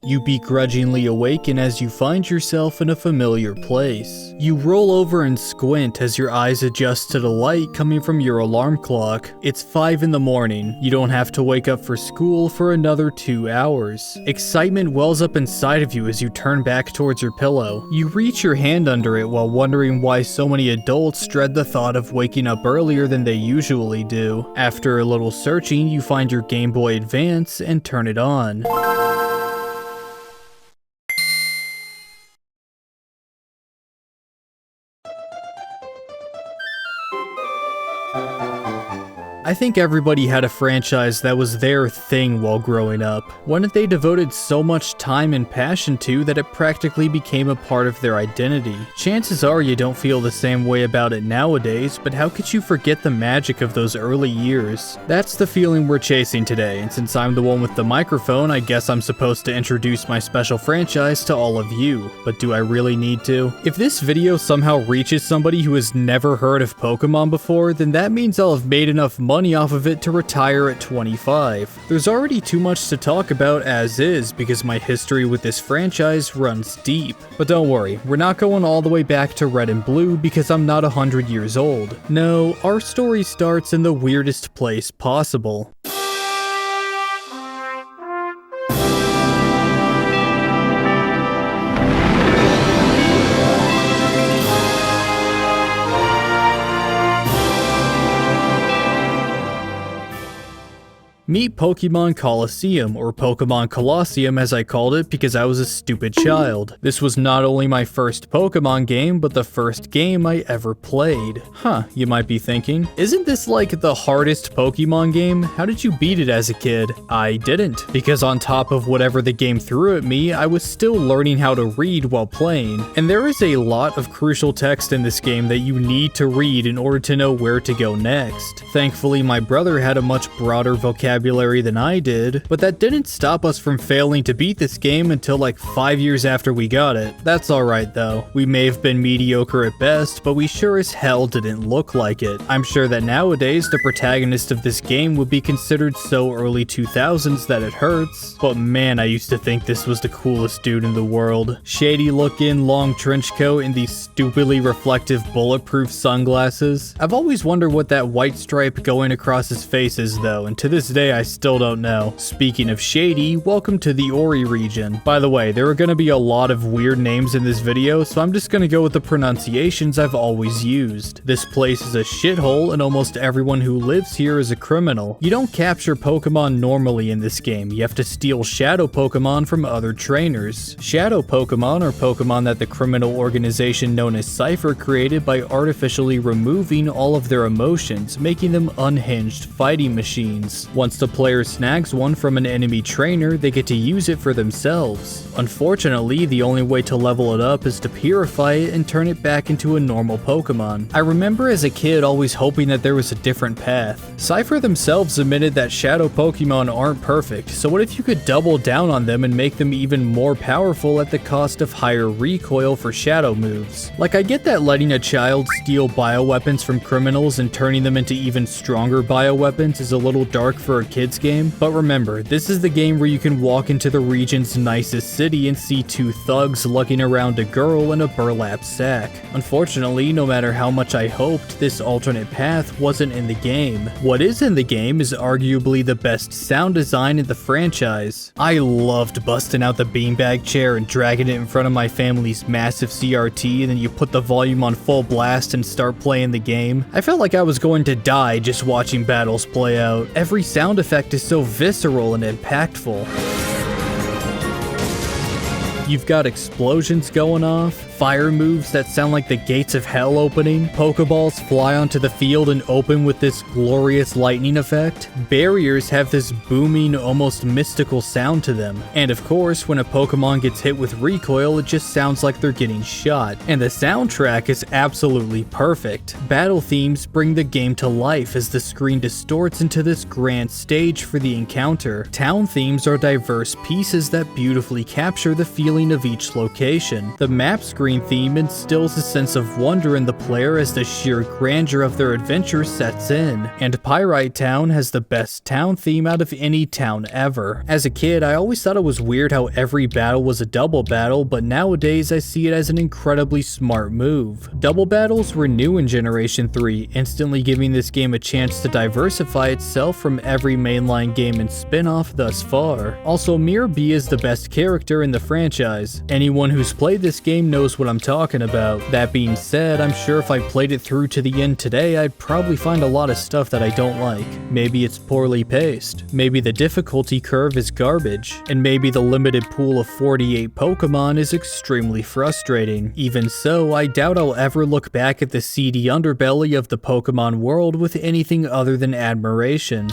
You begrudgingly awaken as you find yourself in a familiar place. You roll over and squint as your eyes adjust to the light coming from your alarm clock. It's 5 in the morning. You don't have to wake up for school for another 2 hours. Excitement wells up inside of you as you turn back towards your pillow. You reach your hand under it while wondering why so many adults dread the thought of waking up earlier than they usually do. After a little searching, you find your Game Boy Advance and turn it on. I think everybody had a franchise that was their thing while growing up, one that they devoted so much time and passion to that it practically became a part of their identity. Chances are you don't feel the same way about it nowadays, but how could you forget the magic of those early years? That's the feeling we're chasing today, and since I'm the one with the microphone, I guess I'm supposed to introduce my special franchise to all of you, but do I really need to? If this video somehow reaches somebody who has never heard of Pokemon before, then that means I'll have made enough money off of it to retire at 25. There's already too much to talk about as is because my history with this franchise runs deep. But don't worry, we're not going all the way back to Red and Blue because I'm not 100 years old. No, our story starts in the weirdest place possible. Meet Pokémon Colosseum, or Pokémon Colosseum as I called it because I was a stupid child. This was not only my first Pokémon game, but the first game I ever played. Huh, you might be thinking, isn't this like the hardest Pokémon game? How did you beat it as a kid? I didn't, because on top of whatever the game threw at me, I was still learning how to read while playing. And there is a lot of crucial text in this game that you need to read in order to know where to go next. Thankfully, my brother had a much broader vocabulary than I did, but that didn't stop us from failing to beat this game until like 5 years after we got it. That's alright though. We may have been mediocre at best, but we sure as hell didn't look like it. I'm sure that nowadays the protagonist of this game would be considered so early 2000s that it hurts, but man, I used to think this was the coolest dude in the world. Shady looking, long trench coat, and these stupidly reflective bulletproof sunglasses. I've always wondered what that white stripe going across his face is though, and to this day I still don't know. Speaking of shady, welcome to the Ori region. By the way, there are gonna be a lot of weird names in this video, so I'm just gonna go with the pronunciations I've always used. This place is a shithole and almost everyone who lives here is a criminal. You don't capture Pokemon normally in this game, you have to steal Shadow Pokemon from other trainers. Shadow Pokemon are Pokemon that the criminal organization known as Cypher created by artificially removing all of their emotions, making them unhinged fighting machines. Once the player snags one from an enemy trainer, they get to use it for themselves. Unfortunately, the only way to level it up is to purify it and turn it back into a normal Pokemon. I remember as a kid always hoping that there was a different path. Cypher themselves admitted that Shadow Pokemon aren't perfect, so what if you could double down on them and make them even more powerful at the cost of higher recoil for Shadow moves? Like, I get that letting a child steal bioweapons from criminals and turning them into even stronger bioweapons is a little dark for a kid's game, but remember, this is the game where you can walk into the region's nicest city and see two thugs lugging around a girl in a burlap sack. Unfortunately, no matter how much I hoped, this alternate path wasn't in the game. What is in the game is arguably the best sound design in the franchise. I loved busting out the beanbag chair and dragging it in front of my family's massive CRT, and then you put the volume on full blast and start playing the game. I felt like I was going to die just watching battles play out. Every sound effect is so visceral and impactful. You've got explosions going off, fire moves that sound like the gates of hell opening, Pokeballs fly onto the field and open with this glorious lightning effect, barriers have this booming, almost mystical sound to them, and of course, when a Pokemon gets hit with recoil, it just sounds like they're getting shot. And the soundtrack is absolutely perfect. Battle themes bring the game to life as the screen distorts into this grand stage for the encounter. Town themes are diverse pieces that beautifully capture the feeling feeling of each location. The map screen theme instills a sense of wonder in the player as the sheer grandeur of their adventure sets in, and Pyrite Town has the best town theme out of any town ever. As a kid, I always thought it was weird how every battle was a double battle, but nowadays I see it as an incredibly smart move. Double battles were new in Generation 3, instantly giving this game a chance to diversify itself from every mainline game and spin-off thus far. Also, Mirror B is the best character in the franchise. Anyone who's played this game knows what I'm talking about. That being said, I'm sure if I played it through to the end today, I'd probably find a lot of stuff that I don't like. Maybe it's poorly paced, maybe the difficulty curve is garbage, and maybe the limited pool of 48 Pokemon is extremely frustrating. Even so, I doubt I'll ever look back at the seedy underbelly of the Pokemon world with anything other than admiration.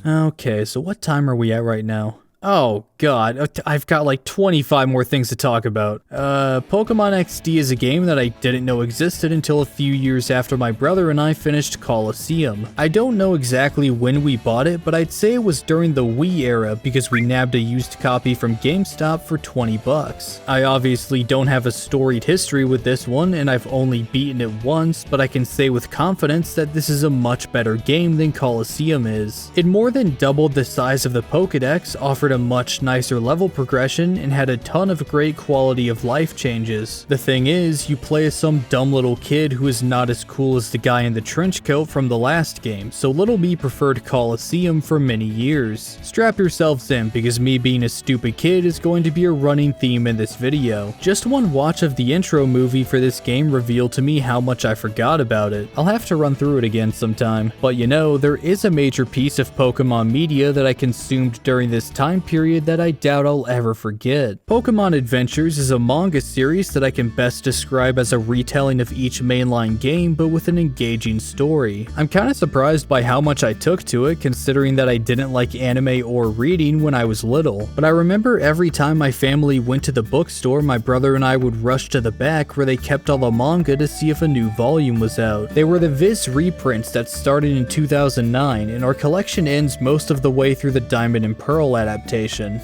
Okay, so what time are we at right now? Oh god, I've got like 25 more things to talk about. Pokemon XD is a game that I didn't know existed until a few years after my brother and I finished Colosseum. I don't know exactly when we bought it, but I'd say it was during the Wii era because we nabbed a used copy from GameStop for 20 bucks. I obviously don't have a storied history with this one, and I've only beaten it once, but I can say with confidence that this is a much better game than Colosseum is. It more than doubled the size of the Pokédex, offered a much nicer level progression, and had a ton of great quality of life changes. The thing is, you play as some dumb little kid who is not as cool as the guy in the trench coat from the last game, so little me preferred Colosseum for many years. Strap yourselves in, because me being a stupid kid is going to be a running theme in this video. Just one watch of the intro movie for this game revealed to me how much I forgot about it. I'll have to run through it again sometime. But you know, there is a major piece of Pokemon media that I consumed during this time period that I doubt I'll ever forget. Pokémon Adventures is a manga series that I can best describe as a retelling of each mainline game, but with an engaging story. I'm kinda surprised by how much I took to it, considering that I didn't like anime or reading when I was little. But I remember every time my family went to the bookstore, my brother and I would rush to the back where they kept all the manga to see if a new volume was out. They were the Viz reprints that started in 2009, and our collection ends most of the way through the Diamond and Pearl adaptation.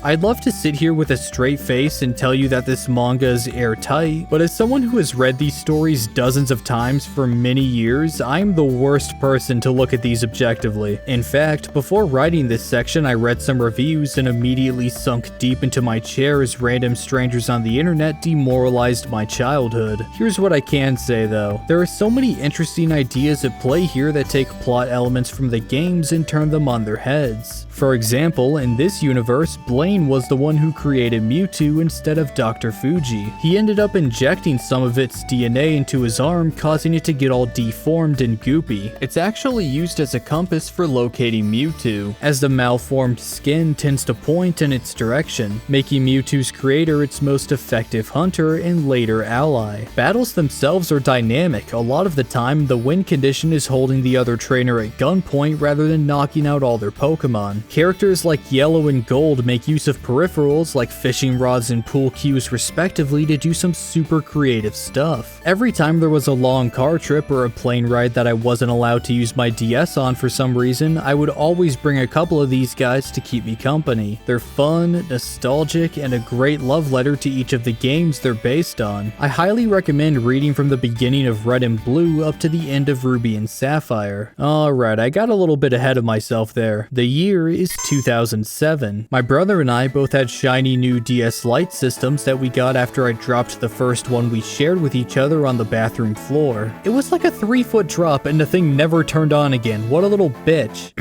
I'd love to sit here with a straight face and tell you that this manga is airtight, but as someone who has read these stories dozens of times for many years, I'm the worst person to look at these objectively. In fact, before writing this section, I read some reviews and immediately sunk deep into my chair as random strangers on the internet demoralized my childhood. Here's what I can say though. There are so many interesting ideas at play here that take plot elements from the games and turn them on their heads. For example, in this universe, Blaine was the one who created Mewtwo instead of Dr. Fuji. He ended up injecting some of its DNA into his arm, causing it to get all deformed and goopy. It's actually used as a compass for locating Mewtwo, as the malformed skin tends to point in its direction, making Mewtwo's creator its most effective hunter and later ally. Battles themselves are dynamic. A lot of the time, the win condition is holding the other trainer at gunpoint rather than knocking out all their Pokemon. Characters like Yellow and Gold make use of peripherals like fishing rods and pool cues respectively to do some super creative stuff. Every time there was a long car trip or a plane ride that I wasn't allowed to use my DS on for some reason, I would always bring a couple of these guys to keep me company. They're fun, nostalgic, and a great love letter to each of the games they're based on. I highly recommend reading from the beginning of Red and Blue up to the end of Ruby and Sapphire. Alright, I got a little bit ahead of myself there. The year is 2007. My brother and I both had shiny new DS Lite systems that we got after I dropped the first one we shared with each other on the bathroom floor. It was like a 3-foot drop and the thing never turned on again. What a little bitch.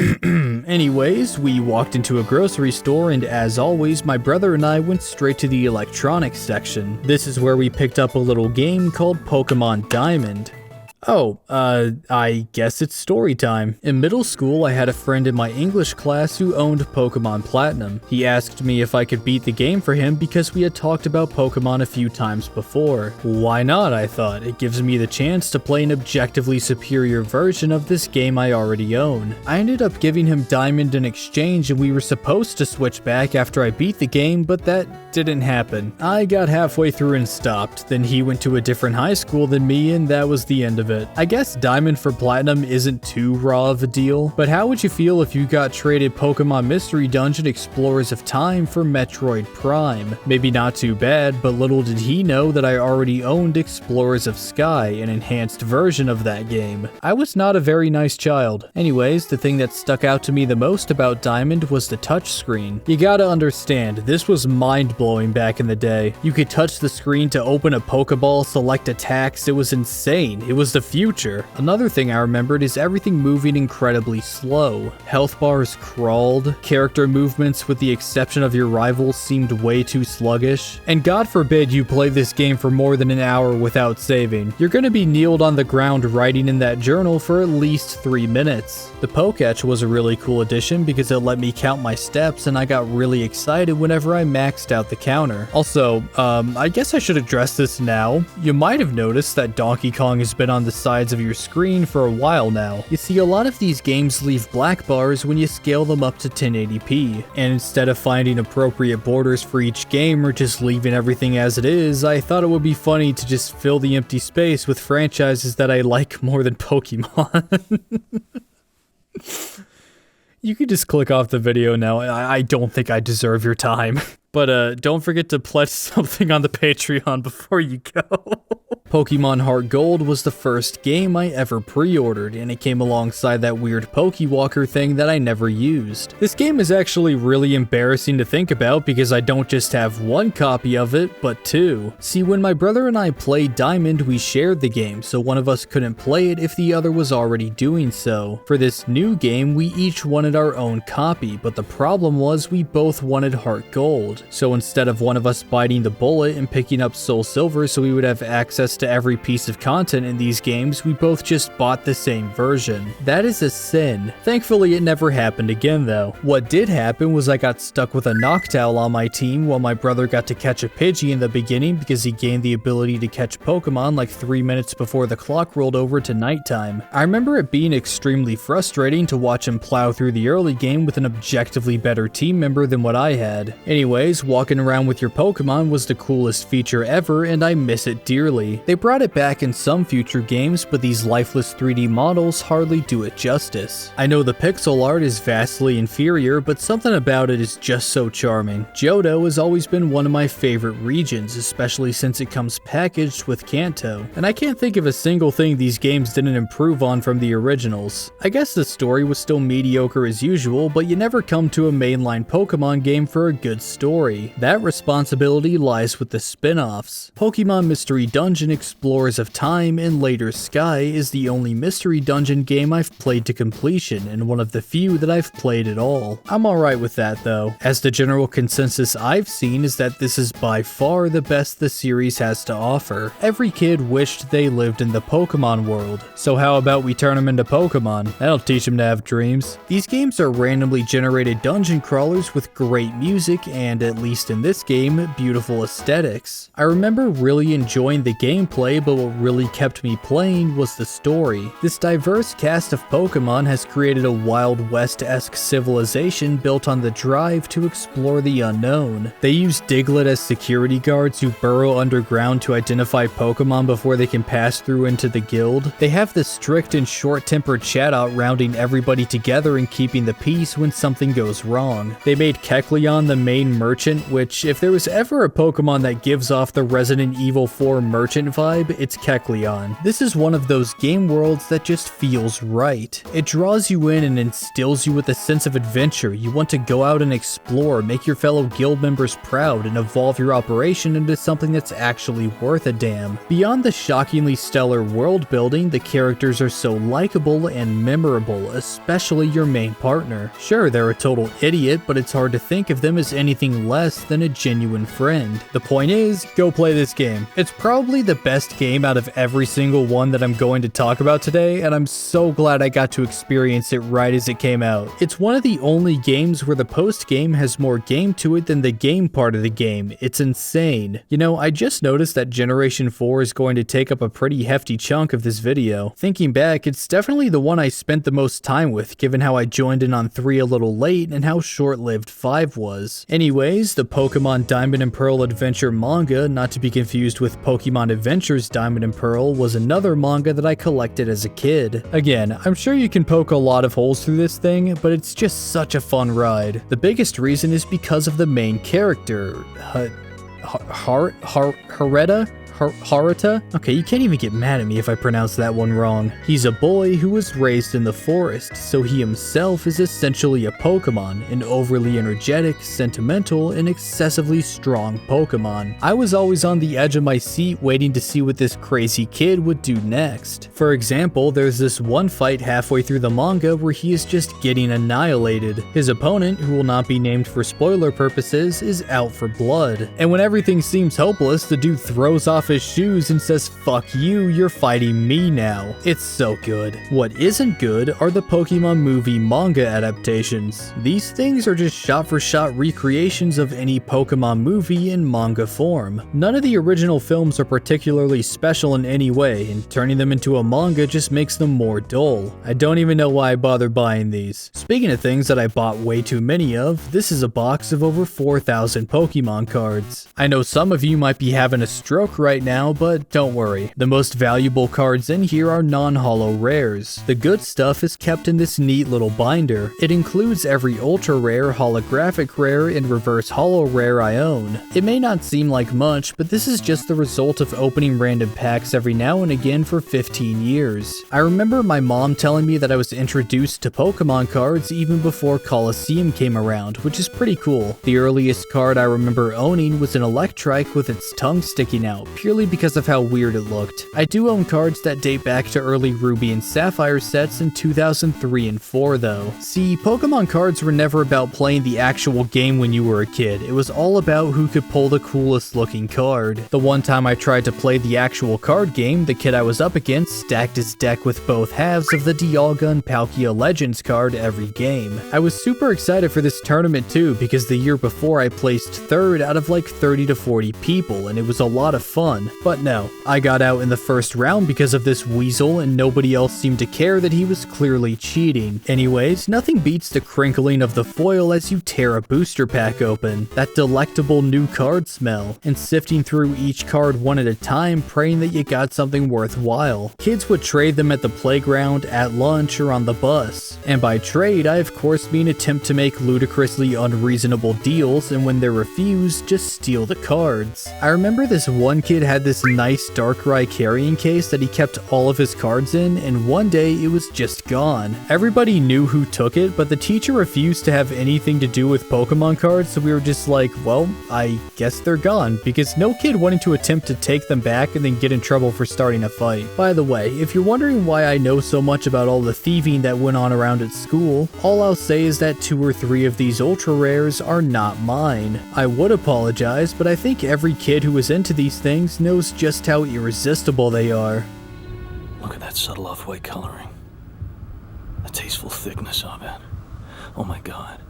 Anyways, we walked into a grocery store and as always, my brother and I went straight to the electronics section. This is where we picked up a little game called Pokemon Diamond. I guess it's story time. In middle school, I had a friend in my English class who owned Pokémon Platinum. He asked me if I could beat the game for him because we had talked about Pokémon a few times before. Why not, I thought. It gives me the chance to play an objectively superior version of this game I already own. I ended up giving him Diamond in exchange and we were supposed to switch back after I beat the game, but that didn't happen. I got halfway through and stopped. Then he went to a different high school than me and that was the end of it. I guess Diamond for Platinum isn't too raw of a deal, but how would you feel if you got traded Pokemon Mystery Dungeon Explorers of Time for Metroid Prime? Maybe not too bad, but little did he know that I already owned Explorers of Sky, an enhanced version of that game. I was not a very nice child. Anyways, the thing that stuck out to me the most about Diamond was the touchscreen. You gotta understand, this was mind-blowing back in the day. You could touch the screen to open a Pokeball, select attacks, it was insane. It was the future. Another thing I remembered is everything moving incredibly slow. Health bars crawled, character movements with the exception of your rivals seemed way too sluggish, and God forbid you play this game for more than an hour without saving. You're gonna be kneeled on the ground writing in that journal for at least 3 minutes. The Poketch was a really cool addition because it let me count my steps and I got really excited whenever I maxed out the counter. Also, I guess I should address this now. You might have noticed that Donkey Kong has been on the sides of your screen for a while now. You see, a lot of these games leave black bars when you scale them up to 1080p, and instead of finding appropriate borders for each game or just leaving everything as it is, I thought it would be funny to just fill the empty space with franchises that I like more than Pokemon. You can just click off the video now. I don't think I deserve your time. But don't forget to pledge something on the Patreon before you go. Pokémon Heartgold was the first game I ever pre-ordered, and it came alongside that weird Pokewalker thing that I never used. This game is actually really embarrassing to think about because I don't just have one copy of it, but two. See, when my brother and I played Diamond, we shared the game, so one of us couldn't play it if the other was already doing so. For this new game, we each wanted our own copy, but the problem was we both wanted Heartgold. So instead of one of us biting the bullet and picking up Soul Silver so we would have access to every piece of content in these games, we both just bought the same version. That is a sin. Thankfully, it never happened again though. What did happen was I got stuck with a Noctowl on my team while my brother got to catch a Pidgey in the beginning because he gained the ability to catch Pokemon like 3 minutes before the clock rolled over to nighttime. I remember it being extremely frustrating to watch him plow through the early game with an objectively better team member than what I had. Anyways, walking around with your Pokemon was the coolest feature ever and I miss it dearly. They brought it back in some future games, but these lifeless 3D models hardly do it justice. I know the pixel art is vastly inferior, but something about it is just so charming. Johto has always been one of my favorite regions, especially since it comes packaged with Kanto, and I can't think of a single thing these games didn't improve on from the originals. I guess the story was still mediocre as usual, but you never come to a mainline Pokemon game for a good story. That responsibility lies with the spin-offs. Pokemon Mystery Dungeon Explorers of Time and later Sky is the only Mystery Dungeon game I've played to completion and one of the few that I've played at all. I'm alright with that though, as the general consensus I've seen is that this is by far the best the series has to offer. Every kid wished they lived in the Pokemon world, so how about we turn them into Pokemon? That'll teach them to have dreams. These games are randomly generated dungeon crawlers with great music and, at least in this game, beautiful aesthetics. I remember really enjoying the gameplay, but what really kept me playing was the story. This diverse cast of Pokemon has created a Wild West-esque civilization built on the drive to explore the unknown. They use Diglett as security guards who burrow underground to identify Pokemon before they can pass through into the guild. They have the strict and short-tempered Chatot rounding everybody together and keeping the peace when something goes wrong. They made Kecleon the main merchant, which, if there was ever a Pokemon that gives off the Resident Evil 4 merchant vibe, it's Kecleon. This is one of those game worlds that just feels right. It draws you in and instills you with a sense of adventure. You want to go out and explore, make your fellow guild members proud, and evolve your operation into something that's actually worth a damn. Beyond the shockingly stellar world building, the characters are so likable and memorable, especially your main partner. Sure, they're a total idiot, but it's hard to think of them as anything less than a genuine friend. The point is, go play this game. It's probably the best game out of every single one that I'm going to talk about today, and I'm so glad I got to experience it right as it came out. It's one of the only games where the post-game has more game to it than the game part of the game. It's insane. You know, I just noticed that Generation 4 is going to take up a pretty hefty chunk of this video. Thinking back, it's definitely the one I spent the most time with, given how I joined in on 3 a little late and how short-lived 5 was. Anyways, the Pokemon Diamond and Pearl Adventure manga, not to be confused with Pokemon Adventures Diamond and Pearl, was another manga that I collected as a kid. Again, I'm sure you can poke a lot of holes through this thing, but it's just such a fun ride. The biggest reason is because of the main character, Haruta? Okay, you can't even get mad at me if I pronounce that one wrong. He's a boy who was raised in the forest, so he himself is essentially a Pokemon, an overly energetic, sentimental, and excessively strong Pokemon. I was always on the edge of my seat waiting to see what this crazy kid would do next. For example, there's this one fight halfway through the manga where he is just getting annihilated. His opponent, who will not be named for spoiler purposes, is out for blood. And when everything seems hopeless, the dude throws off his shoes and says, "Fuck you, you're fighting me now." It's so good. What isn't good are the Pokemon movie manga adaptations. These things are just shot-for-shot recreations of any Pokemon movie in manga form. None of the original films are particularly special in any way, and turning them into a manga just makes them more dull. I don't even know why I bothered buying these. Speaking of things that I bought way too many of, this is a box of over 4,000 Pokemon cards. I know some of you might be having a stroke right now, but don't worry. The most valuable cards in here are non-holo rares. The good stuff is kept in this neat little binder. It includes every ultra rare, holographic rare, and reverse holo rare I own. It may not seem like much, but this is just the result of opening random packs every now and again for 15 years. I remember my mom telling me that I was introduced to Pokemon cards even before Colosseum came around, which is pretty cool. The earliest card I remember owning was an Electrike with its tongue sticking out, purely because of how weird it looked. I do own cards that date back to early Ruby and Sapphire sets in 2003 and 4 though. See, Pokemon cards were never about playing the actual game when you were a kid. It was all about who could pull the coolest looking card. The one time I tried to play the actual card game, the kid I was up against stacked his deck with both halves of the Dialga and Palkia Legends card every game. I was super excited for this tournament too, because the year before I placed 3rd out of like 30 to 40 people, and it was a lot of fun. But no, I got out in the first round because of this weasel, and nobody else seemed to care that he was clearly cheating. Anyways, nothing beats the crinkling of the foil as you tear a booster pack open. That delectable new card smell, and sifting through each card one at a time, praying that you got something worthwhile. Kids would trade them at the playground, at lunch, or on the bus. And by trade, I of course mean attempt to make ludicrously unreasonable deals, and when they're refused, just steal the cards. I remember this one kid had this nice Darkrai carrying case that he kept all of his cards in, and one day it was just gone. Everybody knew who took it, but the teacher refused to have anything to do with Pokemon cards, so we were just like, well, I guess they're gone, because no kid wanted to attempt to take them back and then get in trouble for starting a fight. By the way, if you're wondering why I know so much about all the thieving that went on around at school, all I'll say is that 2 or 3 of these ultra rares are not mine. I would apologize, but I think every kid who is into these things knows just how irresistible they are. Look at that subtle off-white coloring. The tasteful thickness of it. Oh my god.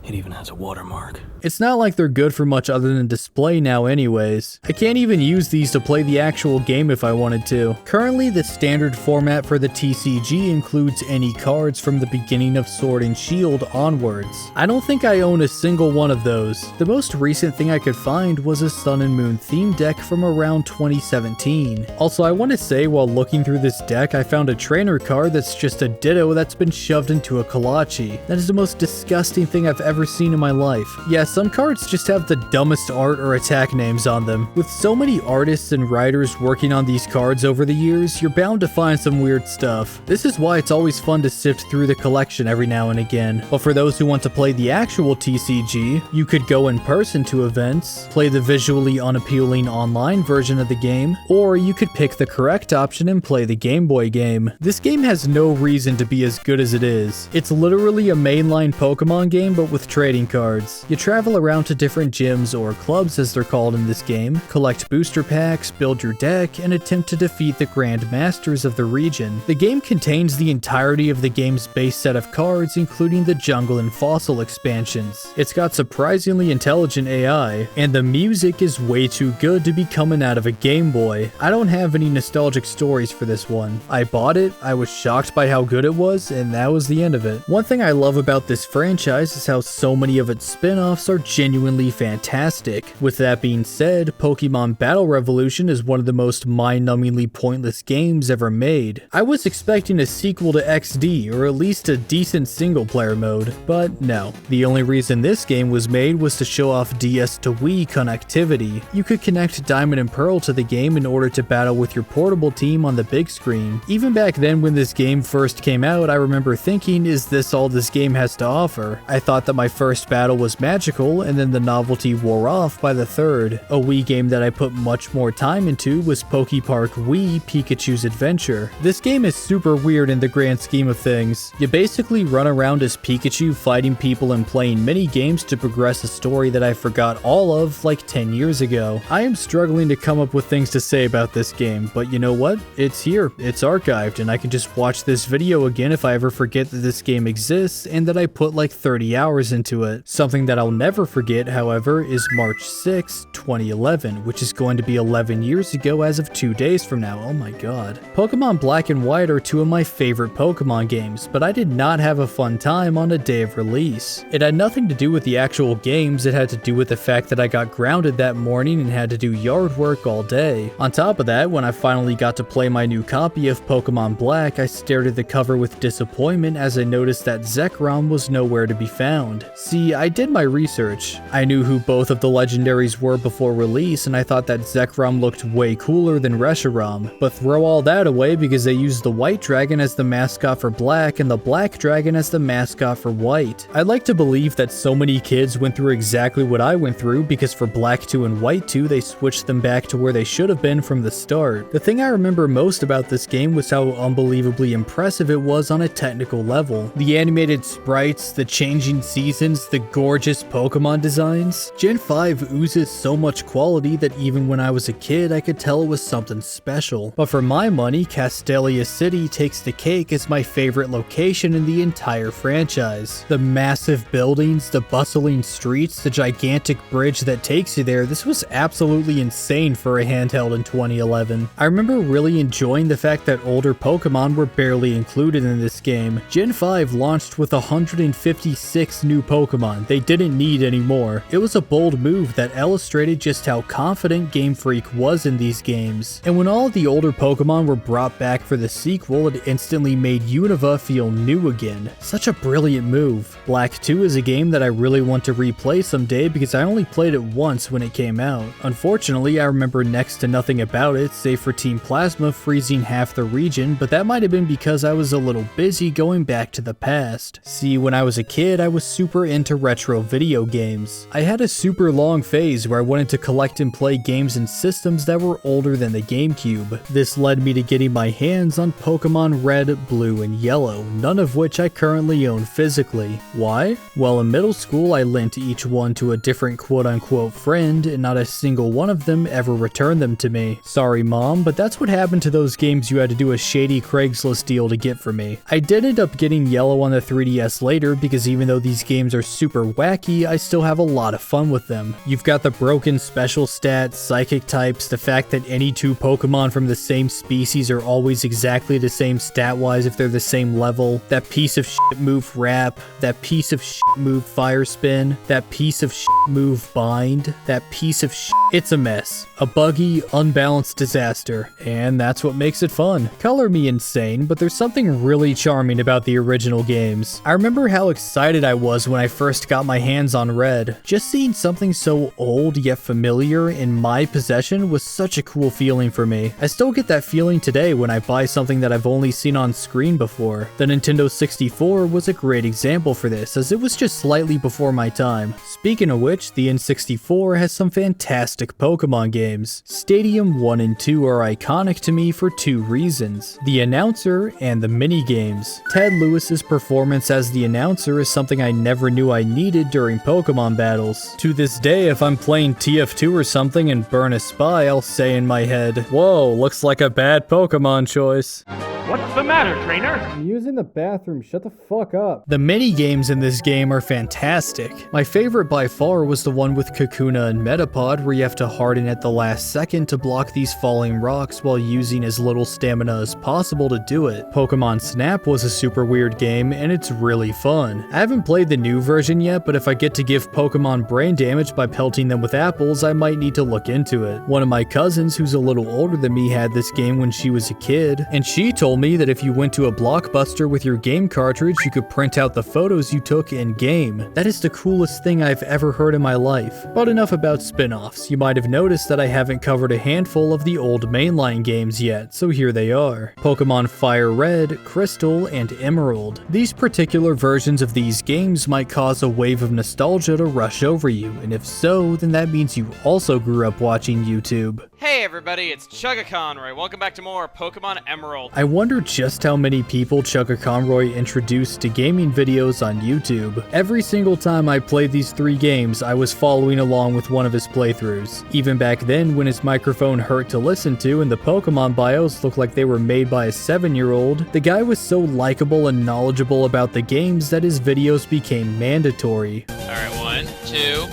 It even has a watermark. It's not like they're good for much other than display now anyways. I can't even use these to play the actual game if I wanted to. Currently, the standard format for the TCG includes any cards from the beginning of Sword and Shield onwards. I don't think I own a single one of those. The most recent thing I could find was a Sun and Moon theme deck from around 2017. Also, I want to say while looking through this deck, I found a trainer card that's just a Ditto that's been shoved into a Kalachi. That is the most disgusting thing I've ever seen in my life. Yeah, some cards just have the dumbest art or attack names on them. With so many artists and writers working on these cards over the years, you're bound to find some weird stuff. This is why it's always fun to sift through the collection every now and again. But for those who want to play the actual TCG, you could go in person to events, play the visually unappealing online version of the game, or you could pick the correct option and play the Game Boy game. This game has no reason to be as good as it is. It's literally a mainline Pokemon game, but with with trading cards. You travel around to different gyms or clubs as they're called in this game, collect booster packs, build your deck, and attempt to defeat the Grand Masters of the region. The game contains the entirety of the game's base set of cards, including the Jungle and Fossil expansions. It's got surprisingly intelligent AI, and the music is way too good to be coming out of a Game Boy. I don't have any nostalgic stories for this one. I bought it, I was shocked by how good it was, and that was the end of it. One thing I love about this franchise is how so many of its spin-offs are genuinely fantastic. With that being said, Pokemon Battle Revolution is one of the most mind-numbingly pointless games ever made. I was expecting a sequel to XD, or at least a decent single-player mode, but no. The only reason this game was made was to show off DS to Wii connectivity. You could connect Diamond and Pearl to the game in order to battle with your portable team on the big screen. Even back then when this game first came out, I remember thinking, is this all this game has to offer? I thought that my first battle was magical, and then the novelty wore off by the third. A Wii game that I put much more time into was Pokepark Wii Pikachu's Adventure. This game is super weird in the grand scheme of things. You basically run around as Pikachu fighting people and playing mini games to progress a story that I forgot all of like 10 years ago. I am struggling to come up with things to say about this game, but you know what? It's here, it's archived, and I can just watch this video again if I ever forget that this game exists and that I put like 30 hours into it. Something that I'll never forget, however, is March 6, 2011, which is going to be 11 years ago as of 2 days from now. Oh my god. Pokemon Black and White are two of my favorite Pokemon games, but I did not have a fun time on a day of release. It had nothing to do with the actual games, it had to do with the fact that I got grounded that morning and had to do yard work all day. On top of that, when I finally got to play my new copy of Pokemon Black, I stared at the cover with disappointment as I noticed that Zekrom was nowhere to be found. See, I did my research. I knew who both of the legendaries were before release, and I thought that Zekrom looked way cooler than Reshiram. But throw all that away because they used the White Dragon as the mascot for Black and the Black Dragon as the mascot for White. I'd like to believe that so many kids went through exactly what I went through, because for Black 2 and White 2 they switched them back to where they should have been from the start. The thing I remember most about this game was how unbelievably impressive it was on a technical level. The animated sprites, the changing seasons, the gorgeous Pokemon designs. Gen 5 oozes so much quality that even when I was a kid I could tell it was something special. But for my money, Castelia City takes the cake as my favorite location in the entire franchise. The massive buildings, the bustling streets, the gigantic bridge that takes you there, this was absolutely insane for a handheld in 2011. I remember really enjoying the fact that older Pokemon were barely included in this game. Gen 5 launched with 156 new Pokemon. They didn't need any more. It was a bold move that illustrated just how confident Game Freak was in these games. And when all of the older Pokemon were brought back for the sequel, it instantly made Unova feel new again. Such a brilliant move. Black 2 is a game that I really want to replay someday because I only played it once when it came out. Unfortunately, I remember next to nothing about it, save for Team Plasma freezing half the region, but that might have been because I was a little busy going back to the past. See, when I was a kid, I was super into retro video games. I had a super long phase where I wanted to collect and play games and systems that were older than the GameCube. This led me to getting my hands on Pokemon Red, Blue, and Yellow, none of which I currently own physically. Why? Well, in middle school, I lent each one to a different quote-unquote friend, and not a single one of them ever returned them to me. Sorry, Mom, but that's what happened to those games you had to do a shady Craigslist deal to get for me. I did end up getting Yellow on the 3DS later because even though these games are super wacky, I still have a lot of fun with them. You've got the broken special stats, psychic types, the fact that any two Pokemon from the same species are always exactly the same stat-wise if they're the same level, that piece of shit move Wrap, that piece of shit move Fire Spin, that piece of shit move Bind, that piece of shit. It's a mess. A buggy, unbalanced disaster, and that's what makes it fun. Color me insane, but there's something really charming about the original games. I remember how excited I was when I first got my hands on Red. Just seeing something so old yet familiar in my possession was such a cool feeling for me. I still get that feeling today when I buy something that I've only seen on screen before. The Nintendo 64 was a great example for this, as it was just slightly before my time. Speaking of which, the N64 has some fantastic Pokemon games. Stadium 1 and 2 are iconic to me for two reasons: the announcer and the mini games. Ted Lewis's performance as the announcer is something I never never knew I needed during Pokemon battles. To this day, if I'm playing TF2 or something and burn a spy, I'll say in my head, "Whoa, looks like a bad Pokemon choice." What's the matter, trainer? I'm using the bathroom, shut the fuck up. The mini games in this game are fantastic. My favorite by far was the one with Kakuna and Metapod, where you have to harden at the last second to block these falling rocks while using as little stamina as possible to do it. Pokemon Snap was a super weird game, and it's really fun. I haven't played the new version yet, but if I get to give Pokemon brain damage by pelting them with apples, I might need to look into it. One of my cousins, who's a little older than me, had this game when she was a kid, and she told me that if you went to a Blockbuster with your game cartridge, you could print out the photos you took in-game. That is the coolest thing I've ever heard in my life. But enough about spin-offs. You might have noticed that I haven't covered a handful of the old mainline games yet, so here they are. Pokemon Fire Red, Crystal, and Emerald. These particular versions of these games might cause a wave of nostalgia to rush over you, and if so, then that means you also grew up watching YouTube. Hey everybody, it's Chugga Conroy. Welcome back to more Pokemon Emerald. I wonder just how many people Chugga Conroy introduced to gaming videos on YouTube. Every single time I played these 3 games, I was following along with one of his playthroughs. Even back then, when his microphone hurt to listen to and the Pokemon bios looked like they were made by a 7-year-old, the guy was so likable and knowledgeable about the games that his videos became mandatory. Alright, 1, 2,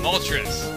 Moltres.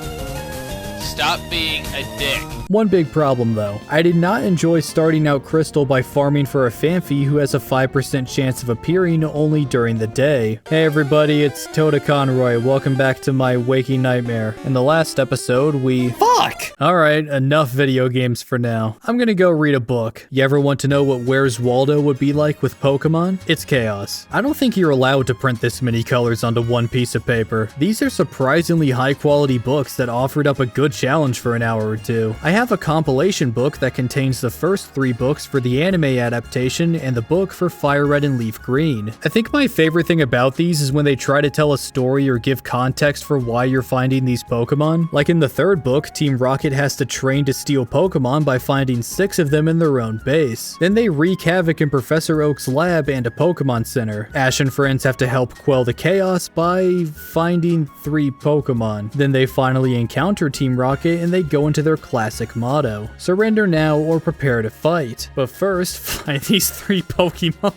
Stop being a dick. One big problem though, I did not enjoy starting out Crystal by farming for a Phanpy who has a 5% chance of appearing only during the day. Hey everybody, it's Toda Conroy, welcome back to my waking nightmare. In the last episode, Fuck! Alright, enough video games for now. I'm gonna go read a book. You ever want to know what Where's Waldo would be like with Pokemon? It's chaos. I don't think you're allowed to print this many colors onto one piece of paper. These are surprisingly high quality books that offered up a good challenge for an hour or two. I have a compilation book that contains the first 3 books for the anime adaptation and the book for Fire Red and Leaf Green. I think my favorite thing about these is when they try to tell a story or give context for why you're finding these Pokemon. Like in the 3rd book, Team Rocket has to train to steal Pokemon by finding 6 of them in their own base. Then they wreak havoc in Professor Oak's lab and a Pokemon Center. Ash and friends have to help quell the chaos by finding 3 Pokemon. Then they finally encounter Team Rocket and they go into their classic motto: surrender now or prepare to fight. But first, find these 3 Pokemon.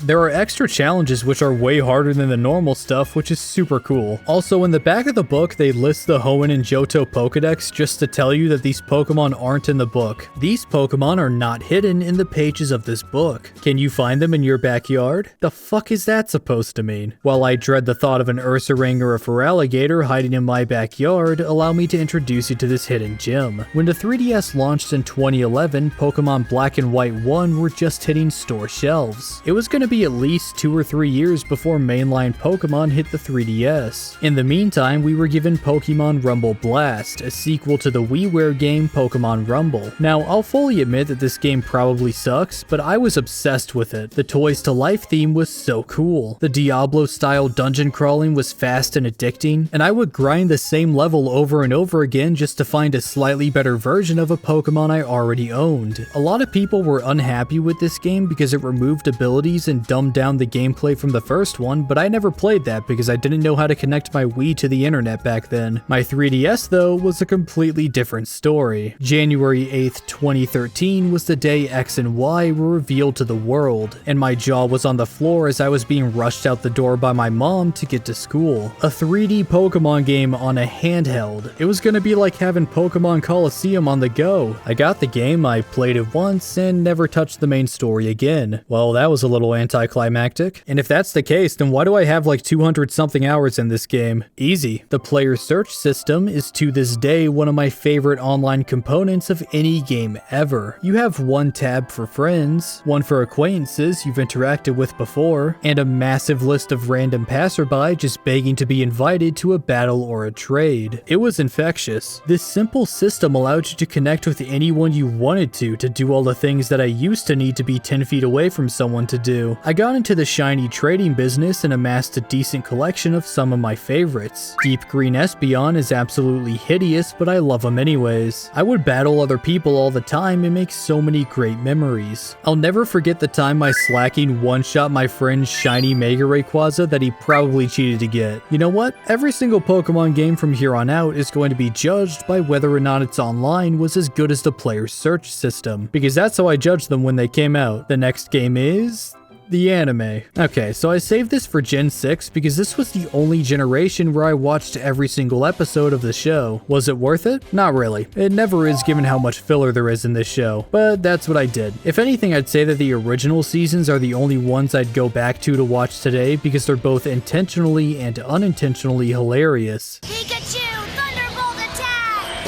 There are extra challenges which are way harder than the normal stuff, which is super cool. Also, in the back of the book, they list the Hoenn and Johto Pokedex just to tell you that these Pokemon aren't in the book. These Pokemon are not hidden in the pages of this book. Can you find them in your backyard? The fuck is that supposed to mean? While I dread the thought of an Ursaring or a Feraligatr hiding in my backyard, allow me to introduce you to this hidden gem. When the 3DS launched in 2011, Pokemon Black and White 1 were just hitting store shelves. It was going to be at least 2 or 3 years before mainline Pokemon hit the 3DS. In the meantime, we were given Pokemon Rumble Blast, a sequel to the WiiWare game Pokemon Rumble. Now, I'll fully admit that this game probably sucks, but I was obsessed with it. The Toys to Life theme was so cool. The Diablo-style dungeon crawling was fast and addicting, and I would grind the same level over and over again just to find a slightly better version of a Pokemon I already owned. A lot of people were unhappy with this game because it removed abilities and dumbed down the gameplay from the first one, but I never played that because I didn't know how to connect my Wii to the internet back then. My 3DS though was a completely different story. January 8th, 2013 was the day X and Y were revealed to the world, and my jaw was on the floor as I was being rushed out the door by my mom to get to school. A 3D Pokemon game on a handheld. It was gonna be like having Pokémon Colosseum on the go. I got the game, I played it once, and never touched the main story again. Well, that was a little anticlimactic. And if that's the case, then why do I have like 200 something hours in this game? Easy. The player search system is to this day one of my favorite online components of any game ever. You have one tab for friends, one for acquaintances you've interacted with before, and a massive list of random passerby just begging to be invited to a battle or a trade. It was infectious. This simple system allowed you to connect with anyone you wanted to do all the things that I used to need to be 10 feet away from someone to do. revenue. I got into the shiny trading business and amassed a decent collection of some of my favorites. Deep Green Espeon is absolutely hideous, but I love him anyways. I would battle other people all the time and make so many great memories. I'll never forget the time my slacking one-shot my friend's shiny Mega Rayquaza that he probably cheated to get. You know what? Every single Pokemon game from here on out is going to be judged by whether or not its online was as good as the player's search system, because that's how I judged them when they came out. The next game is the anime. Okay, so I saved this for Gen 6 because this was the only generation where I watched every single episode of the show. Was it worth it? Not really. It never is given how much filler there is in this show, but that's what I did. If anything, I'd say that the original seasons are the only ones I'd go back to watch today because they're both intentionally and unintentionally hilarious. Pikachu, Thunderbolt attack!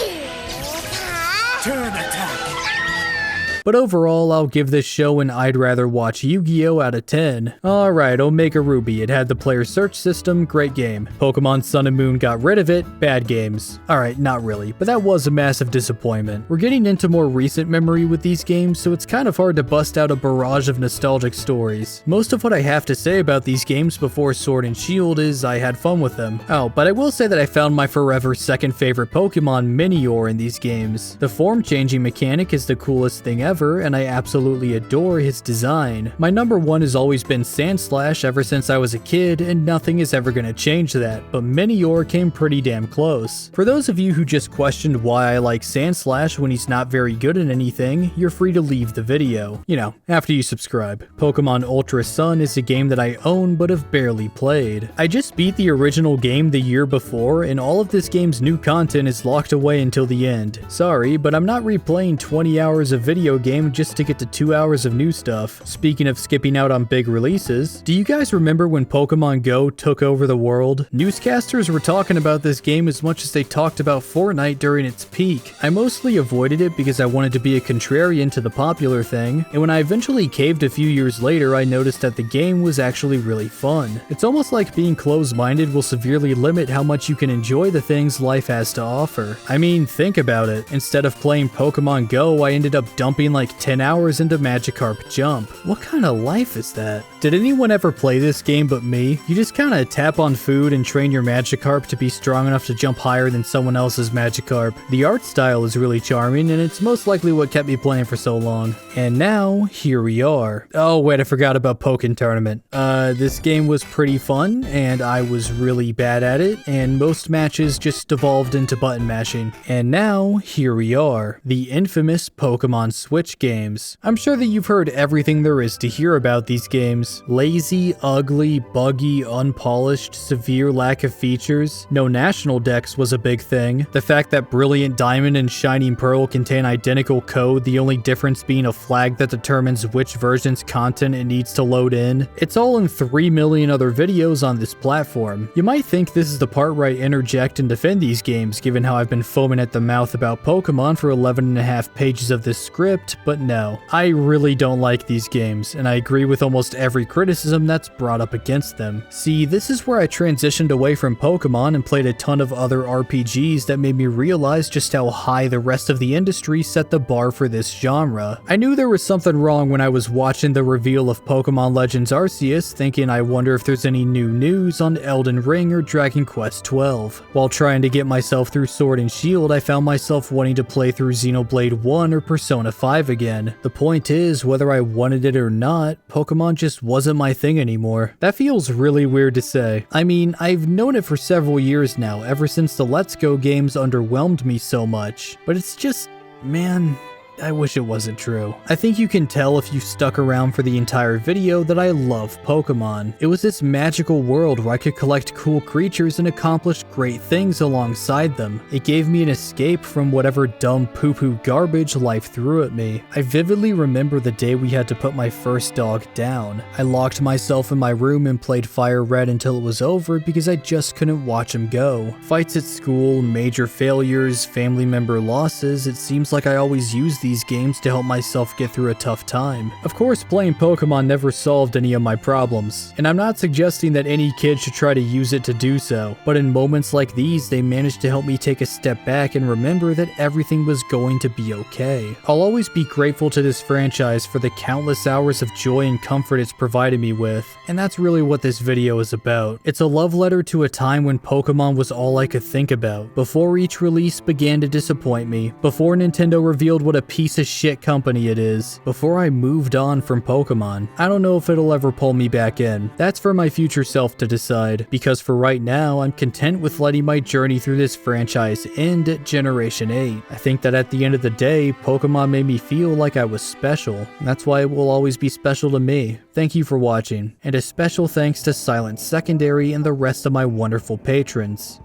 Turn attack! But overall, I'll give this show an I'd rather watch Yu-Gi-Oh! Out of 10. Alright, Omega Ruby, it had the player search system, great game. Pokemon Sun and Moon got rid of it, bad games. Alright, not really, but that was a massive disappointment. We're getting into more recent memory with these games, so it's kind of hard to bust out a barrage of nostalgic stories. Most of what I have to say about these games before Sword and Shield is I had fun with them. Oh, but I will say that I found my forever second favorite Pokemon, Minior, in these games. The form-changing mechanic is the coolest thing ever, and I absolutely adore his design. My number one has always been Sandslash ever since I was a kid, and nothing is ever gonna change that, but Minior came pretty damn close. For those of you who just questioned why I like Sandslash when he's not very good at anything, you're free to leave the video. You know, after you subscribe. Pokemon Ultra Sun is a game that I own but have barely played. I just beat the original game the year before, and all of this game's new content is locked away until the end. Sorry, but I'm not replaying 20 hours of video game just to get to 2 hours of new stuff. Speaking of skipping out on big releases, do you guys remember when Pokemon GO took over the world? Newscasters were talking about this game as much as they talked about Fortnite during its peak. I mostly avoided it because I wanted to be a contrarian to the popular thing, and when I eventually caved a few years later, I noticed that the game was actually really fun. It's almost like being closed-minded will severely limit how much you can enjoy the things life has to offer. I mean, think about it. Instead of playing Pokemon GO, I ended up dumping like 10 hours into Magikarp Jump. What kind of life is that? Did anyone ever play this game but me? You just kinda tap on food and train your Magikarp to be strong enough to jump higher than someone else's Magikarp. The art style is really charming, and it's most likely what kept me playing for so long. And now, here we are. Oh wait, I forgot about Pokken Tournament. This game was pretty fun, and I was really bad at it, and most matches just devolved into button mashing. And now, here we are. The infamous Pokemon Switch games. I'm sure that you've heard everything there is to hear about these games. Lazy, ugly, buggy, unpolished, severe lack of features. No national decks was a big thing. The fact that Brilliant Diamond and Shining Pearl contain identical code, the only difference being a flag that determines which version's content it needs to load in. It's all in 3 million other videos on this platform. You might think this is the part where I interject and defend these games, given how I've been foaming at the mouth about Pokemon for 11.5 pages of this script, but no. I really don't like these games, and I agree with almost every criticism that's brought up against them. See, this is where I transitioned away from Pokemon and played a ton of other RPGs that made me realize just how high the rest of the industry set the bar for this genre. I knew there was something wrong when I was watching the reveal of Pokemon Legends Arceus, thinking I wonder if there's any new news on Elden Ring or Dragon Quest XII. While trying to get myself through Sword and Shield, I found myself wanting to play through Xenoblade 1 or Persona 5 again. The point is, whether I wanted it or not, Pokemon just wasn't my thing anymore. That feels really weird to say. I mean, I've known it for several years now, ever since the Let's Go games underwhelmed me so much, but it's just, man, I wish it wasn't true. I think you can tell if you stuck around for the entire video that I love Pokemon. It was this magical world where I could collect cool creatures and accomplish great things alongside them. It gave me an escape from whatever dumb poo-poo garbage life threw at me. I vividly remember the day we had to put my first dog down. I locked myself in my room and played Fire Red until it was over because I just couldn't watch him go. Fights at school, major failures, family member losses, it seems like I always used these games to help myself get through a tough time. Of course, playing Pokemon never solved any of my problems, and I'm not suggesting that any kid should try to use it to do so, but in moments like these, they managed to help me take a step back and remember that everything was going to be okay. I'll always be grateful to this franchise for the countless hours of joy and comfort it's provided me with, and that's really what this video is about. It's a love letter to a time when Pokemon was all I could think about, before each release began to disappoint me, before Nintendo revealed what a piece of shit company it is, before I moved on from Pokemon. I don't know if it'll ever pull me back in. That's for my future self to decide, because for right now, I'm content with letting my journey through this franchise end at Generation 8. I think that at the end of the day, Pokemon made me feel like I was special, and that's why it will always be special to me. Thank you for watching, and a special thanks to Silent Secondary and the rest of my wonderful patrons.